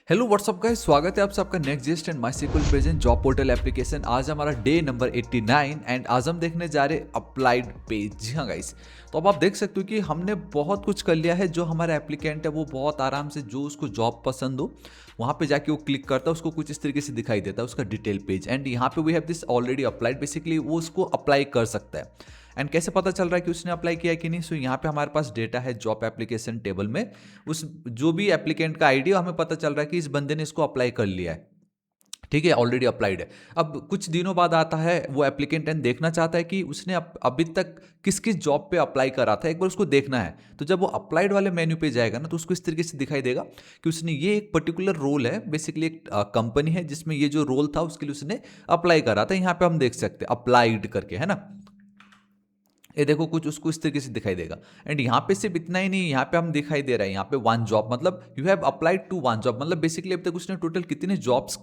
Hello what's up guys, स्वागत है आप सबका Next JS and MySQL present job portal application. आज हमारा डे नंबर 89 एंड आज हम देखने जा रहे अप्लाइड पेज। जी हाँ गाइस, तो अब आप देख सकते हो कि हमने बहुत कुछ कर लिया है। जो हमारा एप्लीकेंट है वो बहुत आराम से जो उसको जॉब पसंद हो वहाँ पे जाके वो क्लिक करता है, उसको कुछ इस तरीके से दिखाई देता है उसका डिटेल पेज। एंड यहाँ पे we have this already applied, basically वो उसको अप्लाई कर सकता है। एंड कैसे पता चल रहा है कि उसने अप्लाई किया है कि नहीं? सो यहाँ पे हमारे पास डेटा है जॉब एप्लीकेशन टेबल में। उस जो भी एप्लीकेंट का आईडी हमें पता चल रहा है कि इस बंदे ने इसको अप्लाई कर लिया है, ठीक है, ऑलरेडी अप्लाइड है। अब कुछ दिनों बाद आता है वो एप्लीकेंट एंड देखना चाहता है कि उसने अभी तक किस किस जॉब पे अप्लाई करा था, एक बार उसको देखना है। तो जब वो अप्लाइड वाले मेन्यू पे जाएगा ना, तो उसको इस तरीके से दिखाई देगा कि उसने ये एक पर्टिकुलर रोल है, बेसिकली एक कंपनी है जिसमें ये जो रोल था उसके लिए उसने अप्लाई करा था। यहाँ पे हम देख सकते हैं अप्लाइड करके, है ना। ये देखो कुछ उसको इस तरीके से दिखाई देगा। एंड यहाँ पे सिर्फ इतना ही नहीं, यहाँ पे हम दिखाई दे रहा है यहाँ पे वन जॉब, मतलब you have applied to one job, मतलब बेसिकली अभी तक उसने टोटल कितने जॉब्स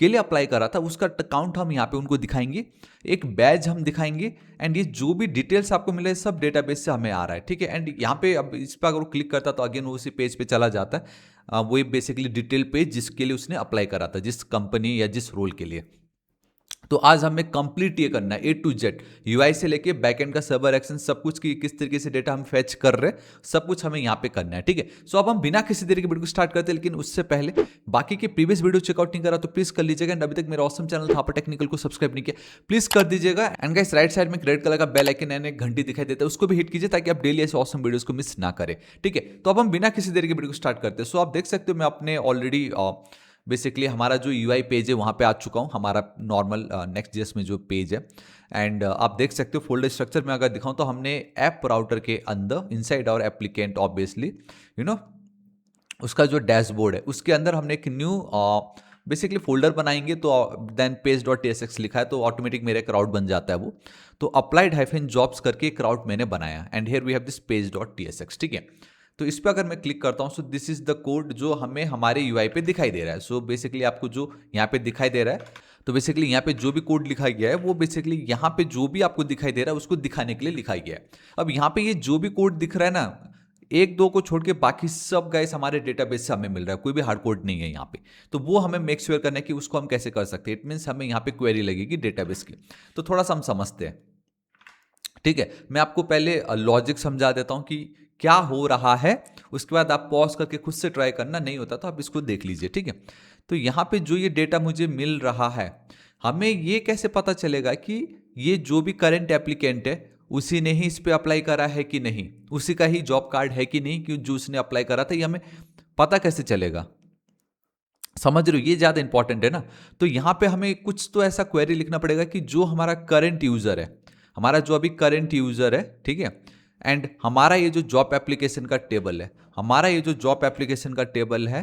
के लिए अप्लाई करा था उसका काउंट हम यहाँ पे उनको दिखाएंगे। एक बैज हम दिखाएंगे एंड ये जो भी डिटेल्स आपको मिले सब डेटाबेस से हमें आ रहा है, ठीक है। एंड यहाँ पे अब इस पर अगर वो क्लिक करता तो अगेन वो उसी पेज पे चला जाता है। वो बेसिकली डिटेल पेज जिसके लिए उसने अप्लाई करा था, जिस कंपनी या जिस रोल के लिए। तो आज हमें कंप्लीट ये करना है ए टू जेड, यूआई से लेके बैकएंड का सर्वर एक्शन सब कुछ की किस तरीके से डेटा हम फेच कर रहे हैं, सब कुछ हमें यहाँ पे करना है, ठीक है। सो अब हम बिना किसी देरी के वीडियो को स्टार्ट करते हैं, लेकिन उससे पहले बाकी के प्रीवियस वीडियो चेकआउट नहीं करा तो प्लीज कर लीजिएगा। एंड अभी तक मेरा ऑसम चैनल था टेक्निकल को सब्सक्राइब नहीं किया, प्लीज कर दीजिएगा। एंड गाइस राइट साइड में रेड कलर का बेल आइकन यानी घंटी दिखाई देता है, उसको भी हिट कीजिए ताकि आप डेली ऐसे ऑसम वीडियोस को मिस ना करें, ठीक है। तो अब हम बिना किसी देरी के वीडियो को स्टार्ट करते हैं। सो आप देख सकते हो मैं अपने ऑलरेडी बेसिकली हमारा जो यूआई पेज है वहाँ पे आ चुका हूँ, हमारा नॉर्मल नेक्स्ट जेएस में जो पेज है। एंड आप देख सकते हो फोल्डर स्ट्रक्चर में अगर दिखाऊं तो हमने ऐप राउटर के अंदर इनसाइड और एप्लीकेंट ऑब्वियसली यू नो उसका जो डैशबोर्ड है उसके अंदर हमने एक न्यू बेसिकली फोल्डर बनाएंगे। तो then page dot T S X लिखा है तो ऑटोमेटिक मेरा एक राउट बन जाता है वो। तो अप्लाइड हाइफन जॉब्स करके एक राउट मैंने बनाया and here we have this page dot T S X, ठीक है। तो इस पर अगर मैं क्लिक करता हूँ सो दिस इज द कोड जो हमें हमारे यूआई पे दिखाई दे रहा है। सो बेसिकली आपको जो यहाँ पे दिखाई दे रहा है, तो बेसिकली यहाँ पे जो भी कोड लिखा गया है वो बेसिकली यहाँ पे जो भी आपको दिखाई दे रहा है उसको दिखाने के लिए लिखा गया है। अब यहाँ पे ये जो भी कोड दिख रहा है ना, एक दो को छोड़ के बाकी सब गाइस हमारे डेटाबेस से हमें मिल रहा है, कोई भी हार्ड कोड नहीं है यहाँ पे। तो वो हमें मेक श्योर करना है कि उसको हम कैसे कर सकते हैं। इट मीन्स हमें यहाँ पे क्वेरी लगेगी डेटाबेस की। तो थोड़ा सा हम समझते हैं, ठीक है। मैं आपको पहले लॉजिक समझा देता हूं कि क्या हो रहा है, उसके बाद आप पॉज करके खुद से ट्राई करना, नहीं होता तो आप इसको देख लीजिए, ठीक है। तो यहां पे जो ये डेटा मुझे मिल रहा है, हमें ये कैसे पता चलेगा कि ये जो भी करंट एप्लीकेंट है उसी ने ही इस पे अप्लाई करा है कि नहीं, उसी का ही जॉब कार्ड है कि नहीं, क्यों जो उसने अप्लाई करा था, ये हमें पता कैसे चलेगा? समझ रहे हो, ये ज्यादा इंपॉर्टेंट है ना। तो यहां पे हमें कुछ तो ऐसा क्वेरी लिखना पड़ेगा कि जो हमारा करंट यूजर है, हमारा जो अभी करंट यूजर है, ठीक है। एंड हमारा ये जो जॉब एप्लीकेशन का टेबल है, हमारा ये जो जॉब एप्लीकेशन का टेबल है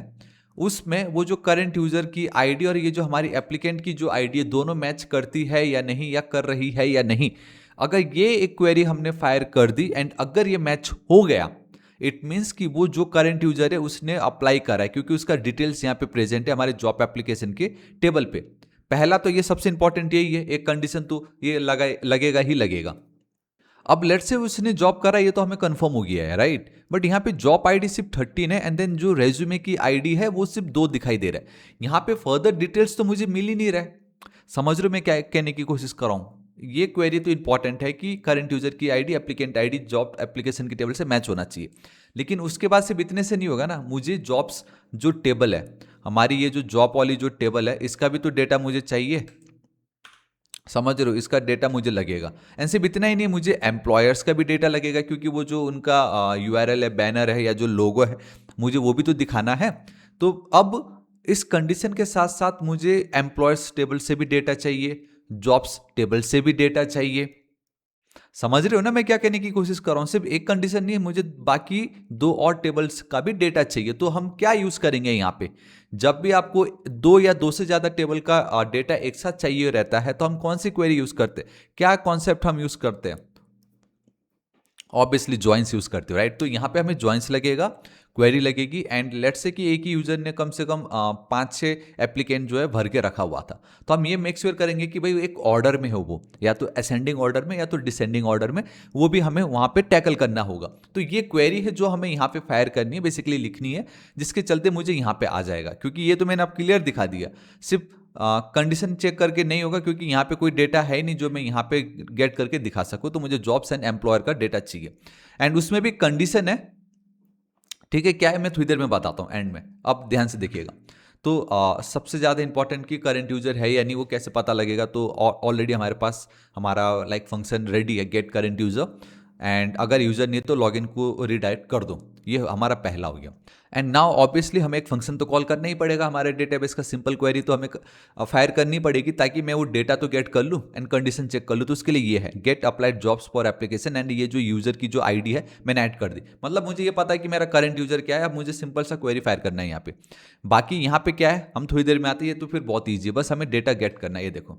उसमें वो जो करंट यूजर की आईडी और ये जो हमारी एप्लीकेंट की जो आईडी है दोनों मैच करती है या नहीं, या कर रही है या नहीं। अगर ये एक क्वेरी हमने फायर कर दी एंड अगर ये मैच हो गया, इट मीन्स कि वो जो करंट यूजर है उसने अप्लाई करा है, क्योंकि उसका डिटेल्स यहाँ पे प्रेजेंट है हमारे जॉब एप्लीकेशन के टेबल पे। पहला तो ये सबसे इंपॉर्टेंट यही है, एक कंडीशन तो ये लगेगा ही लगेगा। अब लेट से उसने जॉब करा, ये तो हमें कंफर्म हो गया है, राइट। बट यहाँ पे जॉब आईडी सिर्फ 13 है एंड देन जो रेज्यूमे की आईडी है वो सिर्फ 2 दिखाई दे रहा है। यहाँ पे फर्दर डिटेल्स तो मुझे मिल ही नहीं रहा है। समझ रहे हो मैं क्या कहने की कोशिश कर रहा हूँ? ये क्वेरी तो इंपॉर्टेंट है कि करंट यूजर की ID applicant ID job application के टेबल से मैच होना चाहिए, लेकिन उसके बाद सिर्फ इतने से नहीं होगा ना। मुझे जॉब्स जो टेबल है, हमारी ये जो जॉब वाली जो टेबल है, इसका भी तो डेटा मुझे चाहिए। समझ रहे हो, इसका डेटा मुझे लगेगा। एंड सिर्फ इतना ही नहीं, मुझे एम्प्लॉयर्स का भी डेटा लगेगा, क्योंकि वो जो उनका यूआरएल है, बैनर है या जो लोगो है, मुझे वो भी तो दिखाना है। तो अब इस कंडीशन के साथ साथ मुझे एम्प्लॉयर्स टेबल से भी डेटा चाहिए, जॉब्स टेबल से भी डेटा चाहिए। समझ रहे हो ना मैं क्या कहने की कोशिश कर रहा हूं? सिर्फ एक कंडीशन नहीं है, मुझे बाकी 2 और टेबल्स का भी डेटा चाहिए। तो हम क्या यूज करेंगे यहां पे? जब भी आपको 2 या 2 से ज्यादा टेबल का डेटा एक साथ चाहिए रहता है तो हम कौन सी क्वेरी यूज करते हैं, क्या कॉन्सेप्ट हम यूज करते हैं? ऑब्वियसली जॉइंस यूज करते हो, राइट। तो यहाँ पे हमें जॉइंस लगेगा, क्वेरी लगेगी, एंड लेट्स से कि एक ही यूजर ने कम से कम 5-6 एप्लीकेंट जो है भर के रखा हुआ था। तो हम ये मेक श्योर करेंगे कि भाई एक ऑर्डर में हो, वो या तो असेंडिंग ऑर्डर में या तो डिसेंडिंग ऑर्डर में, वो भी हमें वहाँ पे टैकल करना होगा। तो ये क्वेरी है जो हमें यहाँ पे फायर करनी है, बेसिकली लिखनी है, जिसके चलते मुझे यहाँ पे आ जाएगा। क्योंकि ये तो मैंने अब क्लियर दिखा दिया, सिर्फ कंडीशन चेक करके नहीं होगा, क्योंकि यहाँ पे कोई डेटा है ही नहीं जो मैं यहाँ पे गेट करके दिखा सकूँ। तो मुझे जॉब्स एंड एम्प्लॉयर का डेटा चाहिए, एंड उसमें भी कंडीशन है, ठीक है। क्या है मैं थोड़ी देर में बताता हूँ एंड में, अब ध्यान से देखिएगा। तो सबसे ज़्यादा इंपॉर्टेंट कि करंट यूजर है या नहीं, वो कैसे पता लगेगा। तो ऑलरेडी हमारे पास हमारा लाइक फंक्शन रेडी है, गेट करंट यूजर, एंड अगर यूजर नहीं है तो लॉगिन को रिडायरेक्ट कर दो। ये हमारा पहला हो गया। एंड नाउ ऑब्वियसली हमें एक फंक्शन तो कॉल करना ही पड़ेगा, हमारे डेटाबेस का सिंपल क्वेरी तो हमें फायर करनी पड़ेगी, ताकि मैं वो डेटा तो गेट कर लूँ एंड कंडीशन चेक कर लूँ। तो उसके लिए ये है get applied jobs for application, and ये जो यूजर की जो आईडी है मैंने ऐड कर दी। मतलब मुझे ये पता है कि मेरा करंट यूजर क्या है, अब मुझे सिंपल सा क्वेरी फायर करना है यहाँ पे। बाकी यहाँ पे क्या है हम थोड़ी देर में आते हैं, तो फिर बहुत ईजी है, बस हमें डेटा गेट करना है। ये देखो,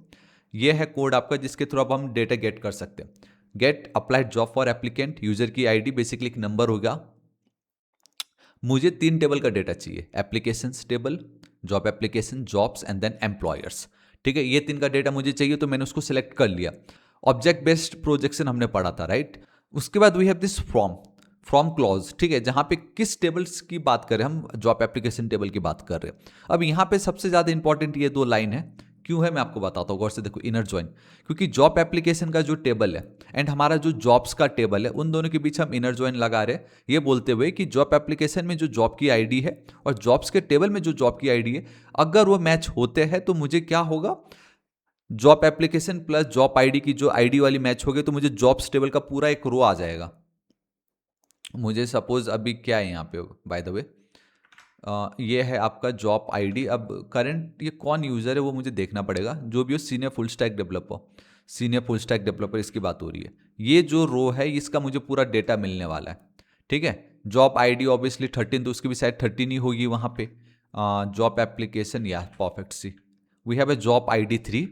ये है कोड आपका जिसके थ्रू अब हम डेटा गेट कर सकते हैं। Get applied job for applicant, user की आईडी बेसिकली एक नंबर होगा। मुझे 3 टेबल का डेटा चाहिए, applications table, job application, jobs and then employers, ठीक है। ये 3 का डेटा मुझे चाहिए, तो मैंने उसको सिलेक्ट कर लिया। ऑब्जेक्ट बेस्ड प्रोजेक्शन हमने पढ़ा था, राइट। उसके बाद we have this from clause, ठीक है, जहां पे किस टेबल्स की बात कर रहे हैं हम, जॉब एप्लीकेशन टेबल की बात कर रहे हैं। अब यहाँ पे सबसे ज्यादा इंपॉर्टेंट ये 2 लाइन है, क्यों है मैं आपको बताता हूँ, गौर से देखो। इनर ज्वाइन, क्योंकि जॉब एप्लीकेशन का जो टेबल है एंड हमारा जो जॉब्स का टेबल है, उन दोनों के बीच हम इनर ज्वाइन लगा रहे हैं, ये बोलते हुए कि जॉब एप्लीकेशन में जो जॉब की आईडी है और जॉब्स के टेबल में जो जॉब की आईडी है, अगर वो मैच होते हैं तो मुझे क्या होगा, job application plus job ID की जो आईडी वाली मैच हो गई, तो मुझे जॉब्स टेबल का पूरा एक रो आ जाएगा। मुझे सपोज अभी क्या है यहाँ पे, बाय द वे ये है आपका जॉब आईडी। अब करंट ये कौन यूज़र है वो मुझे देखना पड़ेगा, जो भी हो, senior full stack developer, senior full stack developer इसकी बात हो रही है। ये जो रो है इसका मुझे पूरा डेटा मिलने वाला है, ठीक है। जॉब आईडी ऑब्वियसली 13, तो उसकी भी शायद 13 ही होगी वहाँ पे। जॉब एप्लीकेशन, या perfect, see we have a job ID 3।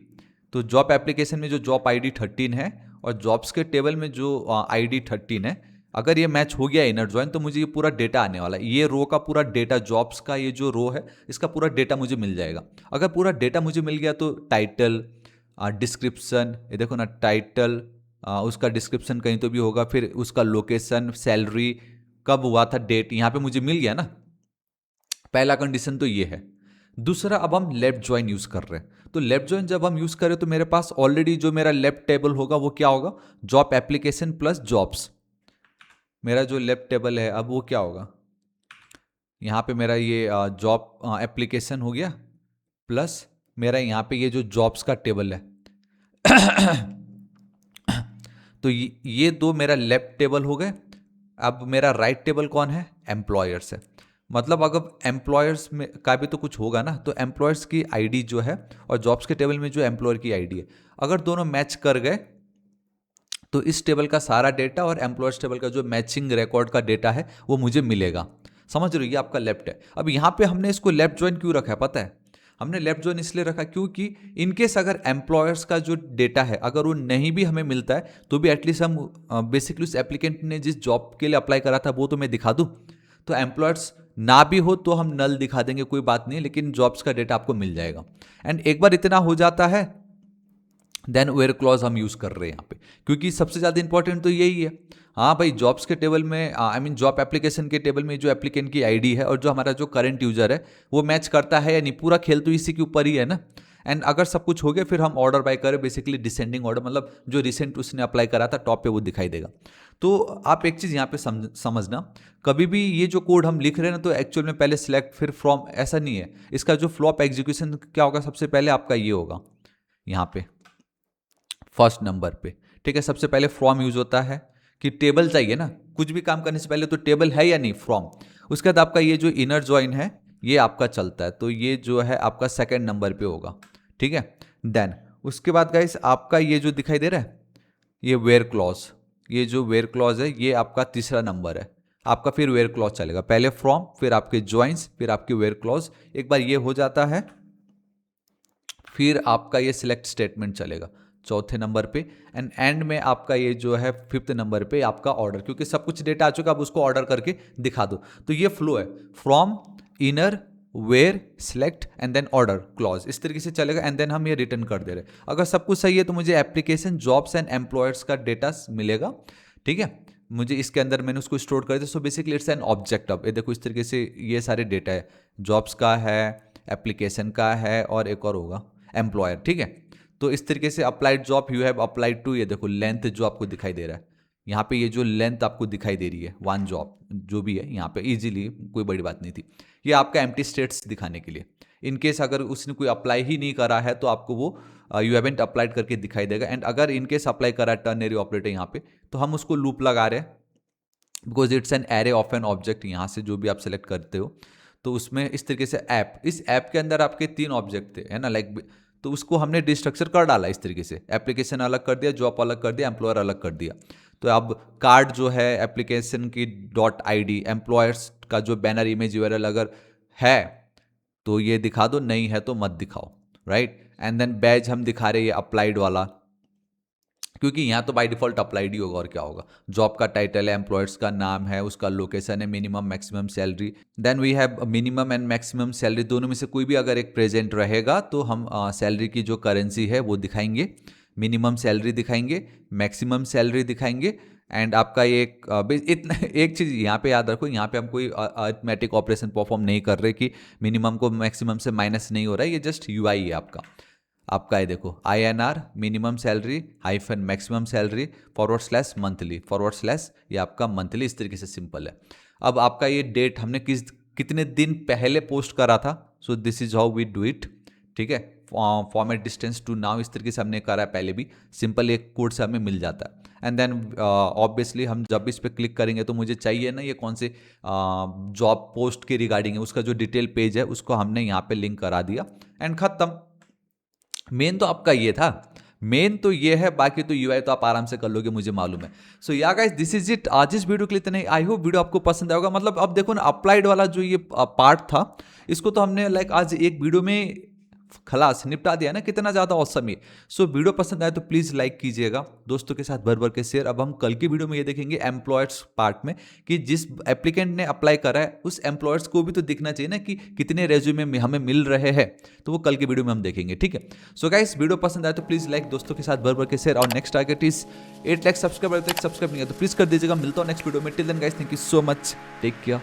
तो जॉब एप्लीकेशन में जो जॉब आईडी 13 है और जॉब्स के टेबल में जो आईडी 13 है, अगर ये मैच हो गया इनर ज्वाइन, तो मुझे ये पूरा डेटा आने वाला है। ये रो का पूरा डेटा, जॉब्स का ये जो रो है इसका पूरा डेटा मुझे मिल जाएगा। अगर पूरा डेटा मुझे मिल गया तो टाइटल, डिस्क्रिप्शन, ये देखो ना, टाइटल, उसका डिस्क्रिप्शन कहीं तो भी होगा, फिर उसका लोकेशन, सैलरी, कब हुआ था, डेट, यहाँ पे मुझे मिल गया ना। पहला कंडीशन तो ये है। दूसरा, अब हम लेफ्ट ज्वाइन यूज कर रहे हैं। तो लेफ्ट ज्वाइन जब हम यूज करें तो मेरे पास ऑलरेडी जो मेरा लेफ्ट टेबल होगा वो क्या होगा, जॉब एप्लीकेशन प्लस जॉब्स। मेरा जो लेफ्ट टेबल है अब वो क्या होगा, यहाँ पे मेरा ये जॉब एप्लीकेशन हो गया, प्लस मेरा यहाँ पे ये जो जॉब्स का टेबल है। तो ये 2 मेरा लेफ्ट टेबल हो गए। अब मेरा राइट टेबल कौन है, एम्प्लॉयर्स है। मतलब अगर एम्प्लॉयर्स में का भी तो कुछ होगा ना, तो एम्प्लॉयर्स की आईडी जो है और जॉब्स के टेबल में जो एम्प्लॉयर की आईडी है, अगर दोनों मैच कर गए तो इस टेबल का सारा डेटा और एम्प्लॉयर्स टेबल का जो मैचिंग रिकॉर्ड का डेटा है वो मुझे मिलेगा। समझ रहे हो, ये आपका लेफ्ट है। अब यहाँ पे हमने इसको लेफ्ट ज्वाइन क्यों रखा है पता है, हमने लेफ्ट ज्वाइन इसलिए रखा क्योंकि इनकेस अगर एम्प्लॉयर्स का जो डेटा है अगर वो नहीं भी हमें मिलता है तो भी एटलीस्ट हम बेसिकली उस एप्लीकेंट ने जिस जॉब के लिए अप्लाई करा था वो तो मैं दिखा दूँ। तो एम्प्लॉयर्स ना भी हो तो हम नल दिखा देंगे, कोई बात नहीं, लेकिन जॉब्स का डेटा आपको मिल जाएगा। एंड एक बार इतना हो जाता है, देन वेयर क्लॉज हम यूज कर रहे हैं यहाँ पे, क्योंकि सबसे ज्यादा इंपॉर्टेंट तो यही है। हाँ भाई, जॉब्स के टेबल में, आई मीन जॉब एप्लीकेशन के टेबल में जो एप्लीकेंट की आईडी है और जो हमारा जो करंट यूजर है वो मैच करता है या नहीं, पूरा खेल तो इसी के ऊपर ही है ना। एंड अगर सब कुछ हो गया फिर हम ऑर्डर बाय करें, बेसिकली डिसेंडिंग ऑर्डर, मतलब जो रिसेंट उसने अप्लाई करा था टॉप पे वो दिखाई देगा। तो आप एक चीज़ यहाँ पे समझना, कभी भी ये जो कोड हम लिख रहे हैं ना, तो एक्चुअल में पहले सिलेक्ट फिर फ्रॉम ऐसा नहीं है। इसका जो फ्लॉप एग्जीक्यूशन क्या होगा, सबसे पहले आपका ये होगा यहाँ पे फर्स्ट नंबर पे, ठीक है। सबसे पहले फ्रॉम यूज होता है कि टेबल चाहिए ना, कुछ भी काम करने से पहले तो टेबल है या नहीं, फ्रॉम। उसके बाद आपका ये जो इनर ज्वाइन है ये आपका चलता है, तो ये जो है आपका सेकंड नंबर पे होगा, ठीक है। देन उसके बाद गाइस आपका ये जो दिखाई दे रहा है ये वेयर क्लॉज, ये जो वेयर क्लॉज है ये आपका तीसरा नंबर है आपका। फिर वेयर क्लॉज चलेगा, पहले फ्रॉम, फिर आपके ज्वाइंस, फिर आपके वेयर क्लॉज। एक बार ये हो जाता है फिर आपका ये सिलेक्ट स्टेटमेंट चलेगा। चौथे नंबर पे, एंड एंड में आपका ये जो है फिफ्थ नंबर पे आपका ऑर्डर, क्योंकि सब कुछ डेटा आ चुका, अब उसको ऑर्डर करके दिखा दो। तो ये फ्लो है, from, inner, where, select and then order clause, इस तरीके से चलेगा। एंड देन हम ये रिटर्न कर दे रहे हैं। अगर सब कुछ सही है तो मुझे एप्लीकेशन जॉब्स एंड एम्प्लॉयर्स का डेटा मिलेगा, ठीक है। मुझे इसके अंदर मैंने उसको स्टोर कर दिया। So basically it's an object. अब ये देखो इस तरीके से ये सारे डेटा है, जॉब्स का है, एप्लीकेशन का है, और एक और होगा एम्प्लॉयर, ठीक है। तो इस तरीके से applied job you have applied to, ये देखो लेंथ जो आपको दिखाई दे रहा है यहाँ पे, ये जो लेंथ आपको दिखाई दे रही है, वन जॉब जो भी है यहाँ पे, इजीली कोई बड़ी बात नहीं थी। ये आपका एम्प्टी स्टेट्स दिखाने के लिए, इन केस अगर उसने कोई अप्लाई ही नहीं करा है तो आपको वो यू हैवंट अप्लाइड करके दिखाई देगा। एंड अगर इन केस अप्लाई करा है टर्नरी ऑपरेटर यहाँ पे, तो हम उसको लूप लगा रहे हैं, because it's an array of an object. यहाँ से जो भी आप सेलेक्ट करते हो तो उसमें इस तरीके से ऐप, इस ऐप के अंदर आपके 3 ऑब्जेक्ट थे, है ना, लाइक, तो उसको हमने डिस्ट्रक्चर कर डाला इस तरीके से, एप्लीकेशन अलग कर दिया, जॉब अलग कर दिया, एम्प्लॉयर अलग कर दिया। तो अब कार्ड जो है एप्लीकेशन की डॉट ID, एम्प्लॉयर्स का जो बैनर इमेज URL अगर है तो ये दिखा दो, नहीं है तो मत दिखाओ, राइट। एंड देन बैज हम दिखा रहे हैं ये अप्लाइड वाला, क्योंकि यहाँ तो बाय डिफॉल्ट अप्लाइड ही होगा, और क्या होगा। जॉब का टाइटल है, एम्प्लॉयर्स का नाम है, उसका लोकेशन है, minimum maximum salary, then we have minimum and maximum salary, दोनों में से कोई भी अगर एक प्रेजेंट रहेगा तो हम सैलरी की जो करेंसी है वो दिखाएंगे, मिनिमम सैलरी दिखाएंगे, मैक्सिमम सैलरी दिखाएंगे। एंड आपका इतना एक चीज़ यहाँ पे याद रखो, यहाँ पे हम कोई अरिथमेटिक ऑपरेशन परफॉर्म नहीं कर रहे कि मिनिमम को मैक्सिमम से माइनस नहीं हो रहा है, ये जस्ट UI है आपका ये देखो INR, minimum salary hyphen maximum salary / monthly / ये आपका मंथली, इस तरीके से सिंपल है। अब आपका ये डेट हमने कितने दिन पहले पोस्ट करा था, so this is how we do it, ठीक है। फॉर्मेट डिस्टेंस टू नाउ, इस तरीके से हमने करा है पहले भी, सिंपल एक कोड से हमें मिल जाता है। एंड देन ऑब्वियसली हम जब इस पर क्लिक करेंगे तो मुझे चाहिए ना ये कौन से जॉब पोस्ट के रिगार्डिंग है, उसका जो डिटेल पेज है उसको हमने यहाँ पे लिंक करा दिया, एंड खत्म। मेन तो आपका ये था, मेन तो ये है, बाकी तो UI तो आप आराम से कर लोगे, मुझे मालूम है। सो या गाइस, दिस इज इट आज इस वीडियो के लिए इतना ही। आई होप वीडियो आपको पसंद आएगा। मतलब अब देखो ना, अप्लाइड वाला जो ये पार्ट था, इसको तो हमने लाइक आज एक वीडियो में खलास निपटा दिया ना, कितना ज़्यादा औसम है। सो वीडियो पसंद आए तो प्लीज़ लाइक कीजिएगा, दोस्तों के साथ भर भर के शेयर। अब हम कल की वीडियो में ये देखेंगे एम्प्लॉयर्स पार्ट में, कि जिस एप्लीकेंट ने अप्लाई करा है उस एम्प्लॉयर्स को भी तो दिखना चाहिए ना कि कितने रेज्यूमे हमें मिल रहे हैं, तो वो कल की वीडियो में हम देखेंगे, ठीक है। सो गाइस, वीडियो पसंद आए तो प्लीज़ लाइक, दोस्तों के साथ भर भर के शेयर। और next target is 8 lakh subscriber, तक सब्सक्राइब नहीं है तो प्लीज़ कर दीजिएगा। मिलता हूँ नेक्स्ट वीडियो में। Till then guys, thank you so much, take care.